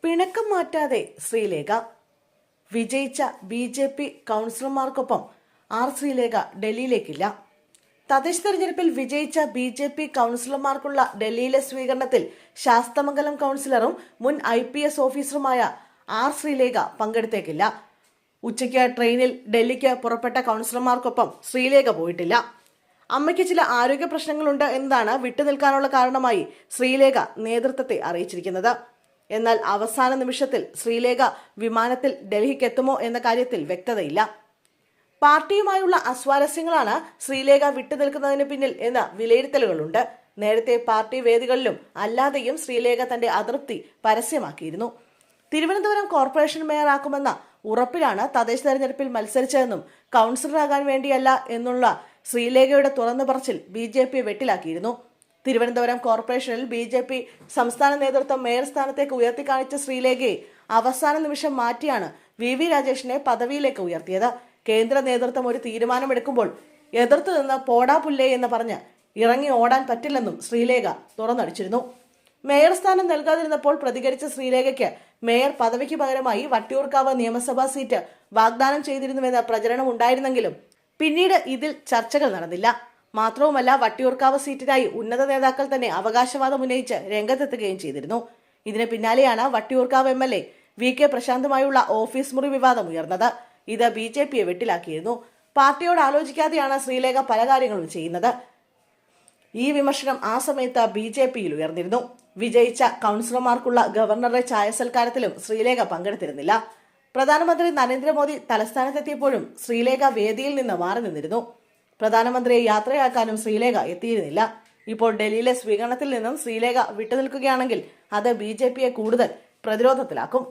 പിണക്കം മാറ്റാതെ ശ്രീലേഖ. വിജയിച്ച BJP കൗൺസിലർമാർക്കൊപ്പം ശ്രീലേഖ ഡൽഹിയിലേക്കില്ല. തദ്ദേശ തെരഞ്ഞെടുപ്പിൽ വിജയിച്ച BJP കൗൺസിലർമാർക്കുള്ള ഡൽഹിയിലെ സ്വീകരണത്തിൽ ശാസ്തമംഗലം കൗൺസിലറും മുൻ IPS ഓഫീസറുമായ ശ്രീലേഖ പങ്കെടുത്തേക്കില്ല. ഉച്ചയ്ക്ക് ട്രെയിനിൽ ഡൽഹിക്ക് പുറപ്പെട്ട കൗൺസിലർമാർക്കൊപ്പം ശ്രീലേഖ പോയിട്ടില്ല. അമ്മയ്ക്ക് ചില ആരോഗ്യ പ്രശ്നങ്ങളുണ്ട് എന്നതാണ് വിട്ടുനിൽക്കാനുള്ള കാരണമായി ശ്രീലേഖ നേതൃത്വത്തെ അറിയിച്ചിരിക്കുന്നത്. എന്നാൽ അവസാന നിമിഷത്തിൽ ശ്രീലേഖ വിമാനത്തിൽ ഡൽഹിക്ക് എത്തുമോ എന്ന കാര്യത്തിൽ വ്യക്തതയില്ല. പാർട്ടിയുമായുള്ള അസ്വാരസ്യങ്ങളാണ് ശ്രീലേഖ വിട്ടുനിൽക്കുന്നതിന് പിന്നിൽ എന്ന വിലയിരുത്തലുകളുണ്ട്. നേരത്തെ പാർട്ടി വേദികളിലും അല്ലാതെയും ശ്രീലേഖ തന്റെ അതൃപ്തി പരസ്യമാക്കിയിരുന്നു. തിരുവനന്തപുരം കോർപ്പറേഷൻ മേയറാക്കുമെന്ന ഉറപ്പിലാണ് തദ്ദേശ തെരഞ്ഞെടുപ്പിൽ മത്സരിച്ചതെന്നും കൗൺസിലറാകാൻ വേണ്ടിയല്ല എന്നുള്ള ശ്രീലേഖയുടെ തുറന്നു പറച്ചിൽ BJP വെട്ടിലാക്കിയിരുന്നു. തിരുവനന്തപുരം കോർപ്പറേഷനിൽ BJP സംസ്ഥാന നേതൃത്വം മേയർ സ്ഥാനത്തേക്ക് ഉയർത്തിക്കാണിച്ച ശ്രീലേഖയെ അവസാന നിമിഷം മാറ്റിയാണ് VV രാജേഷിനെ പദവിയിലേക്ക് ഉയർത്തിയത്. കേന്ദ്ര നേതൃത്വം ഒരു തീരുമാനമെടുക്കുമ്പോൾ എതിർത്തു നിന്ന് പോടാ പുല്ലേ എന്ന് പറഞ്ഞ് ഇറങ്ങി ഓടാൻ പറ്റില്ലെന്നും ശ്രീലേഖ തുറന്നടിച്ചിരുന്നു. മേയർ സ്ഥാനം നൽകാതിരുന്നപ്പോൾ പ്രതികരിച്ച ശ്രീലേഖയ്ക്ക് മേയർ പദവിക്ക് പകരമായി വട്ടിയൂർക്കാവ് നിയമസഭാ സീറ്റ് വാഗ്ദാനം ചെയ്തിരുന്നുവെന്ന പ്രചരണം ഉണ്ടായിരുന്നെങ്കിലും പിന്നീട് ഇതിൽ ചർച്ചകൾ നടന്നില്ല. മാത്രവുമല്ല, വട്ടിയൂർക്കാവ് സീറ്റിനായി ഉന്നത നേതാക്കൾ തന്നെ അവകാശവാദം ഉന്നയിച്ച് രംഗത്തെത്തുകയും ചെയ്തിരുന്നു. ഇതിന് പിന്നാലെയാണ് വട്ടിയൂർക്കാവ് MLA VK പ്രശാന്തുമായുള്ള ഓഫീസ് മുറി വിവാദം ഉയർന്നത്. ഇത് BJPയെ വെട്ടിലാക്കിയിരുന്നു. പാർട്ടിയോട് ആലോചിക്കാതെയാണ് ശ്രീലേഖ പല കാര്യങ്ങളും ചെയ്യുന്നത്. ഈ വിമർശനം ആ സമയത്ത് BJPയിൽ ഉയർന്നിരുന്നു. വിജയിച്ച കൗൺസിലർമാർക്കുള്ള ഗവർണറുടെ ചായസൽക്കാരത്തിലും ശ്രീലേഖ പങ്കെടുത്തിരുന്നില്ല. പ്രധാനമന്ത്രി നരേന്ദ്രമോദി തലസ്ഥാനത്തെത്തിയപ്പോഴും ശ്രീലേഖ വേദിയിൽ നിന്ന് മാറി നിന്നിരുന്നു. പ്രധാനമന്ത്രിയെ യാത്രയാക്കാനും ശ്രീലേഖ എത്തിയിരുന്നില്ല. ഇപ്പോൾ ഡൽഹിയിലെ സ്വീകരണത്തിൽ നിന്നും ശ്രീലേഖ വിട്ടുനിൽക്കുകയാണെങ്കിൽ അത് BJPയെ കൂടുതൽ പ്രതിരോധത്തിലാക്കും.